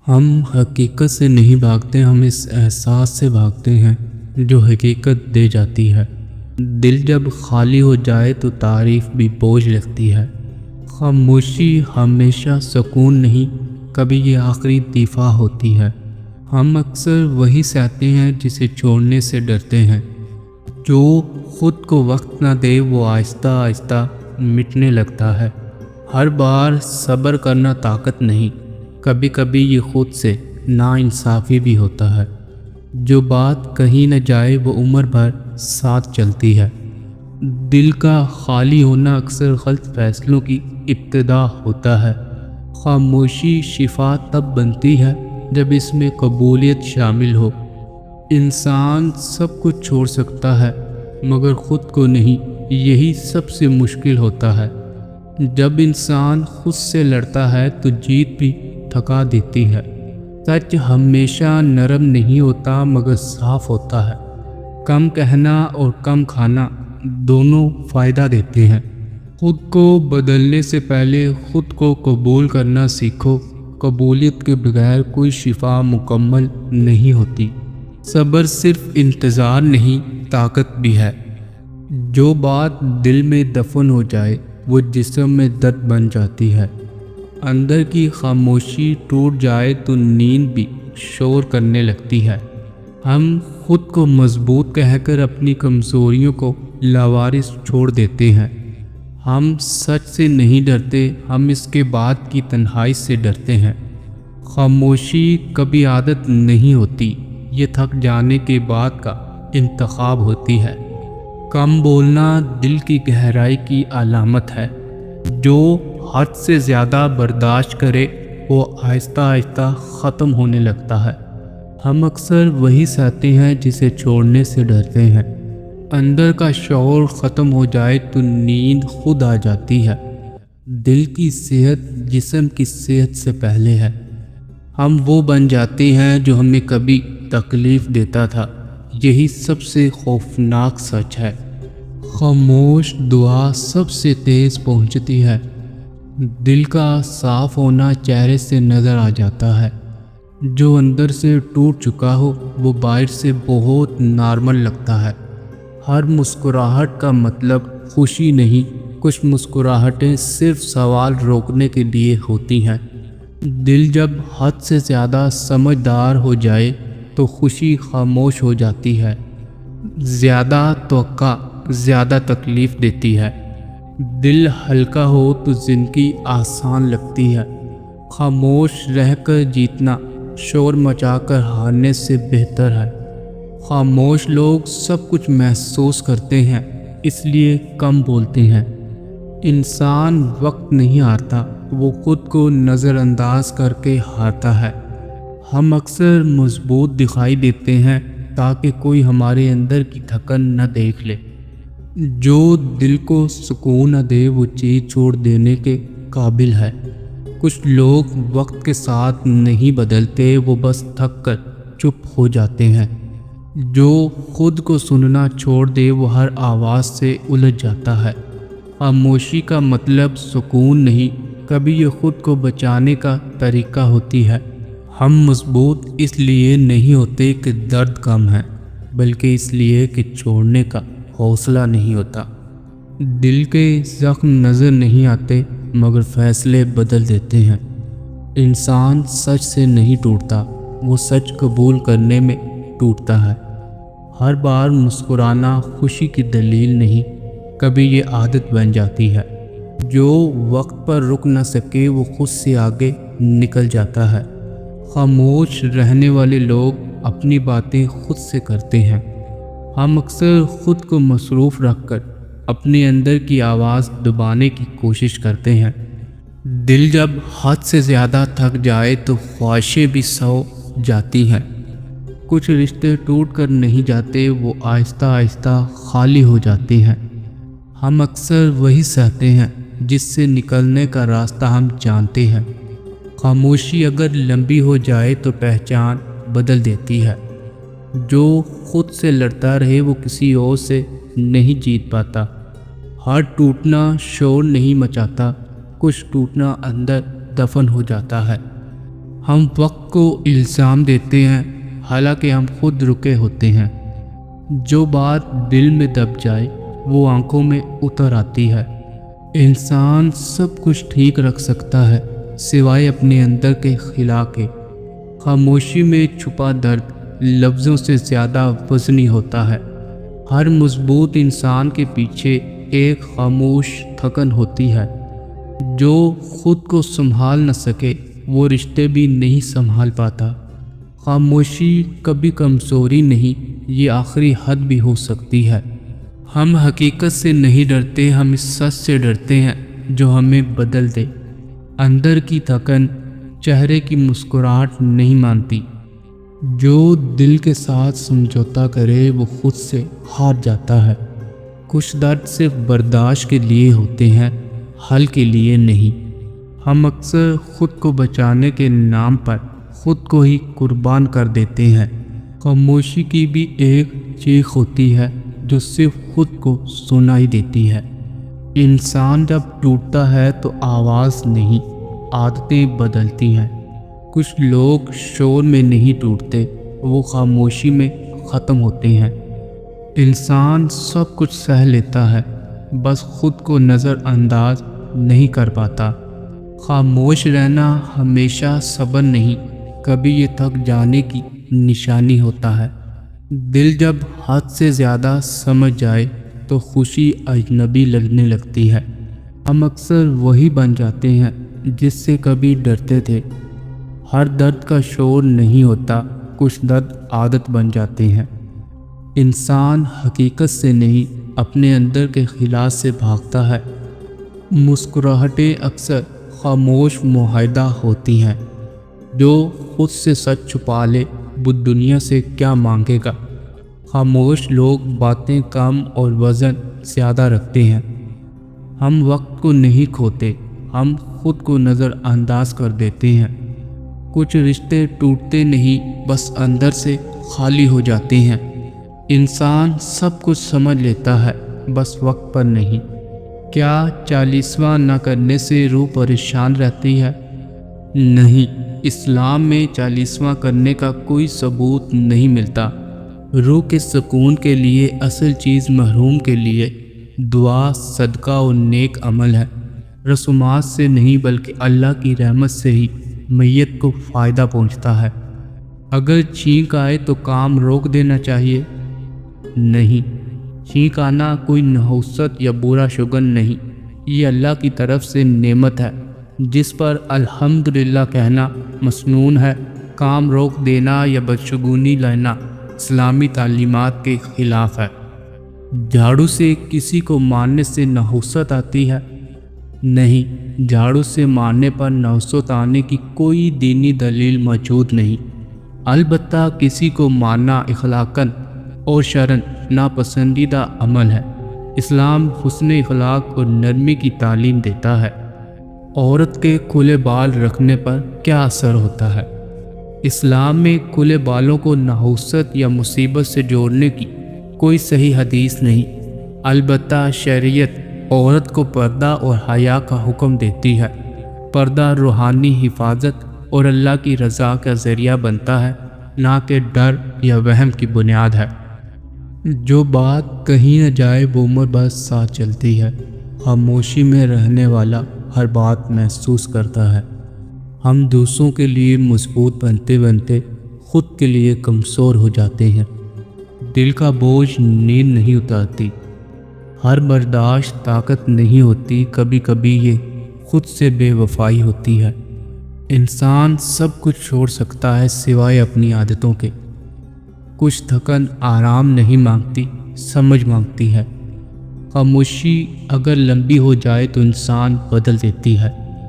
ہم حقیقت سے نہیں بھاگتے، ہم اس احساس سے بھاگتے ہیں جو حقیقت دے جاتی ہے۔ دل جب خالی ہو جائے تو تعریف بھی بوجھ لگتی ہے۔ خاموشی ہمیشہ سکون نہیں، کبھی یہ آخری دفاع ہوتی ہے۔ ہم اکثر وہی سہتے ہیں جسے چھوڑنے سے ڈرتے ہیں۔ جو خود کو وقت نہ دے وہ آہستہ آہستہ مٹنے لگتا ہے۔ ہر بار صبر کرنا طاقت نہیں، کبھی کبھی یہ خود سے ناانصافی بھی ہوتا ہے۔ جو بات کہیں نہ جائے وہ عمر بھر ساتھ چلتی ہے۔ دل کا خالی ہونا اکثر غلط فیصلوں کی ابتدا ہوتا ہے۔ خاموشی شفا تب بنتی ہے جب اس میں قبولیت شامل ہو۔ انسان سب کچھ چھوڑ سکتا ہے مگر خود کو نہیں، یہی سب سے مشکل ہوتا ہے۔ جب انسان خود سے لڑتا ہے تو جیت بھی تھکا دیتی ہے۔ سچ ہمیشہ نرم نہیں ہوتا مگر صاف ہوتا ہے۔ کم کہنا اور کم کھانا دونوں فائدہ دیتے ہیں۔ خود کو بدلنے سے پہلے خود کو قبول کرنا سیکھو۔ قبولیت کے بغیر کوئی شفا مکمل نہیں ہوتی۔ صبر صرف انتظار نہیں، طاقت بھی ہے۔ جو بات دل میں دفن ہو جائے وہ جسم میں درد بن جاتی ہے۔ اندر کی خاموشی ٹوٹ جائے تو نیند بھی شور کرنے لگتی ہے۔ ہم خود کو مضبوط کہہ کر اپنی کمزوریوں کو لاوارث چھوڑ دیتے ہیں۔ ہم سچ سے نہیں ڈرتے، ہم اس کے بعد کی تنہائی سے ڈرتے ہیں۔ خاموشی کبھی عادت نہیں ہوتی، یہ تھک جانے کے بعد کا انتخاب ہوتی ہے۔ کم بولنا دل کی گہرائی کی علامت ہے۔ جو حد سے زیادہ برداشت کرے وہ آہستہ آہستہ ختم ہونے لگتا ہے۔ ہم اکثر وہی سہتے ہیں جسے چھوڑنے سے ڈرتے ہیں۔ اندر کا شعور ختم ہو جائے تو نیند خود آ جاتی ہے۔ دل کی صحت جسم کی صحت سے پہلے ہے۔ ہم وہ بن جاتے ہیں جو ہمیں کبھی تکلیف دیتا تھا، یہی سب سے خوفناک سچ ہے۔ خاموش دعا سب سے تیز پہنچتی ہے۔ دل کا صاف ہونا چہرے سے نظر آ جاتا ہے۔ جو اندر سے ٹوٹ چکا ہو وہ باہر سے بہت نارمل لگتا ہے۔ ہر مسکراہٹ کا مطلب خوشی نہیں، کچھ مسکراہٹیں صرف سوال روکنے کے لیے ہوتی ہیں۔ دل جب حد سے زیادہ سمجھدار ہو جائے تو خوشی خاموش ہو جاتی ہے۔ زیادہ توقع زیادہ تکلیف دیتی ہے۔ دل ہلکا ہو تو زندگی آسان لگتی ہے۔ خاموش رہ کر جیتنا شور مچا کر ہارنے سے بہتر ہے۔ خاموش لوگ سب کچھ محسوس کرتے ہیں، اس لیے کم بولتے ہیں۔ انسان وقت نہیں ہارتا، وہ خود کو نظر انداز کر کے ہارتا ہے۔ ہم اکثر مضبوط دکھائی دیتے ہیں تاکہ کوئی ہمارے اندر کی تھکن نہ دیکھ لے۔ جو دل کو سکون نہ دے وہ چیز چھوڑ دینے کے قابل ہے۔ کچھ لوگ وقت کے ساتھ نہیں بدلتے، وہ بس تھک کر چپ ہو جاتے ہیں۔ جو خود کو سننا چھوڑ دے وہ ہر آواز سے الجھ جاتا ہے۔ خاموشی کا مطلب سکون نہیں، کبھی یہ خود کو بچانے کا طریقہ ہوتی ہے۔ ہم مضبوط اس لیے نہیں ہوتے کہ درد کم ہے، بلکہ اس لیے کہ چھوڑنے کا حوصلہ نہیں ہوتا۔ دل کے زخم نظر نہیں آتے مگر فیصلے بدل دیتے ہیں۔ انسان سچ سے نہیں ٹوٹتا، وہ سچ قبول کرنے میں ٹوٹتا ہے۔ ہر بار مسکرانا خوشی کی دلیل نہیں، کبھی یہ عادت بن جاتی ہے۔ جو وقت پر رک نہ سکے وہ خود سے آگے نکل جاتا ہے۔ خاموش رہنے والے لوگ اپنی باتیں خود سے کرتے ہیں۔ ہم اکثر خود کو مصروف رکھ کر اپنے اندر کی آواز دبانے کی کوشش کرتے ہیں۔ دل جب حد سے زیادہ تھک جائے تو خواہشیں بھی سو جاتی ہیں۔ کچھ رشتے ٹوٹ کر نہیں جاتے، وہ آہستہ آہستہ خالی ہو جاتے ہیں۔ ہم اکثر وہی سہتے ہیں جس سے نکلنے کا راستہ ہم جانتے ہیں۔ خاموشی اگر لمبی ہو جائے تو پہچان بدل دیتی ہے۔ جو خود سے لڑتا رہے وہ کسی اور سے نہیں جیت پاتا۔ ہر ٹوٹنا شور نہیں مچاتا، کچھ ٹوٹنا اندر دفن ہو جاتا ہے۔ ہم وقت کو الزام دیتے ہیں حالانکہ ہم خود رکے ہوتے ہیں۔ جو بات دل میں دب جائے وہ آنکھوں میں اتر آتی ہے۔ انسان سب کچھ ٹھیک رکھ سکتا ہے سوائے اپنے اندر کے خلا کے۔ خاموشی میں چھپا درد لفظوں سے زیادہ وزنی ہوتا ہے۔ ہر مضبوط انسان کے پیچھے ایک خاموش تھکن ہوتی ہے۔ جو خود کو سنبھال نہ سکے وہ رشتے بھی نہیں سنبھال پاتا۔ خاموشی کبھی کمزوری نہیں، یہ آخری حد بھی ہو سکتی ہے۔ ہم حقیقت سے نہیں ڈرتے، ہم اس سچ سے ڈرتے ہیں جو ہمیں بدل دے۔ اندر کی تھکن چہرے کی مسکراہٹ نہیں مانتی۔ جو دل کے ساتھ سمجھوتا کرے وہ خود سے ہار جاتا ہے۔ کچھ درد صرف برداشت کے لیے ہوتے ہیں، حل کے لیے نہیں۔ ہم اکثر خود کو بچانے کے نام پر خود کو ہی قربان کر دیتے ہیں۔ خاموشی کی بھی ایک چیخ ہوتی ہے جو صرف خود کو سنائی دیتی ہے۔ انسان جب ٹوٹتا ہے تو آواز نہیں، عادتیں بدلتی ہیں۔ کچھ لوگ شور میں نہیں ٹوٹتے، وہ خاموشی میں ختم ہوتے ہیں۔ انسان سب کچھ سہ لیتا ہے، بس خود کو نظر انداز نہیں کر پاتا۔ خاموش رہنا ہمیشہ صبر نہیں، کبھی یہ تھک جانے کی نشانی ہوتا ہے۔ دل جب حد سے زیادہ سمجھ جائے تو خوشی اجنبی لگنے لگتی ہے۔ ہم اکثر وہی بن جاتے ہیں جس سے کبھی ڈرتے تھے۔ ہر درد کا شور نہیں ہوتا، کچھ درد عادت بن جاتے ہیں۔ انسان حقیقت سے نہیں اپنے اندر کے خلا سے بھاگتا ہے۔ مسکراہٹیں اکثر خاموش معاہدہ ہوتی ہیں۔ جو خود سے سچ چھپا لے وہ دنیا سے کیا مانگے گا۔ خاموش لوگ باتیں کم اور وزن زیادہ رکھتے ہیں۔ ہم وقت کو نہیں کھوتے، ہم خود کو نظر انداز کر دیتے ہیں۔ کچھ رشتے ٹوٹتے نہیں، بس اندر سے خالی ہو جاتے ہیں۔ انسان سب کچھ سمجھ لیتا ہے، بس وقت پر نہیں۔ کیا 40واں نہ کرنے سے روح پریشان رہتی ہے؟ نہیں، اسلام میں 40واں کرنے کا کوئی ثبوت نہیں ملتا۔ روح کے سکون کے لیے اصل چیز محروم کے لیے دعا، صدقہ اور نیک عمل ہے۔ رسومات سے نہیں بلکہ اللہ کی رحمت سے ہی میت کو فائدہ پہنچتا ہے۔ اگر چھینک آئے تو کام روک دینا چاہیے؟ نہیں، چھینک آنا کوئی نحوست یا برا شگن نہیں، یہ اللہ کی طرف سے نعمت ہے جس پر الحمدللہ کہنا مسنون ہے۔ کام روک دینا یا بدشگونی لینا اسلامی تعلیمات کے خلاف ہے۔ جھاڑو سے کسی کو مارنے سے نحوست آتی ہے؟ نہیں، جھاڑو سے مارنے پر نحوست آنے کی کوئی دینی دلیل موجود نہیں۔ البتہ کسی کو مارنا اخلاقاً اور شرعاً ناپسندیدہ عمل ہے۔ اسلام حسن اخلاق اور نرمی کی تعلیم دیتا ہے۔ عورت کے کھلے بال رکھنے پر کیا اثر ہوتا ہے؟ اسلام میں کھلے بالوں کو نحوست یا مصیبت سے جوڑنے کی کوئی صحیح حدیث نہیں۔ البتہ شریعت عورت کو پردہ اور حیا کا حکم دیتی ہے۔ پردہ روحانی حفاظت اور اللہ کی رضا کا ذریعہ بنتا ہے، نہ کہ ڈر یا وہم کی بنیاد ہے۔ جو بات کہیں نہ جائے وہ عمر بھر ساتھ چلتی ہے۔ خاموشی میں رہنے والا ہر بات محسوس کرتا ہے۔ ہم دوسروں کے لیے مضبوط بنتے بنتے خود کے لیے کمزور ہو جاتے ہیں۔ دل کا بوجھ نیند نہیں اتارتی، ہر برداشت طاقت نہیں ہوتی، کبھی کبھی یہ خود سے بے وفائی ہوتی ہے۔ انسان سب کچھ چھوڑ سکتا ہے سوائے اپنی عادتوں کے۔ کچھ تھکن آرام نہیں مانگتی، سمجھ مانگتی ہے۔ خاموشی اگر لمبی ہو جائے تو انسان بدل دیتی ہے۔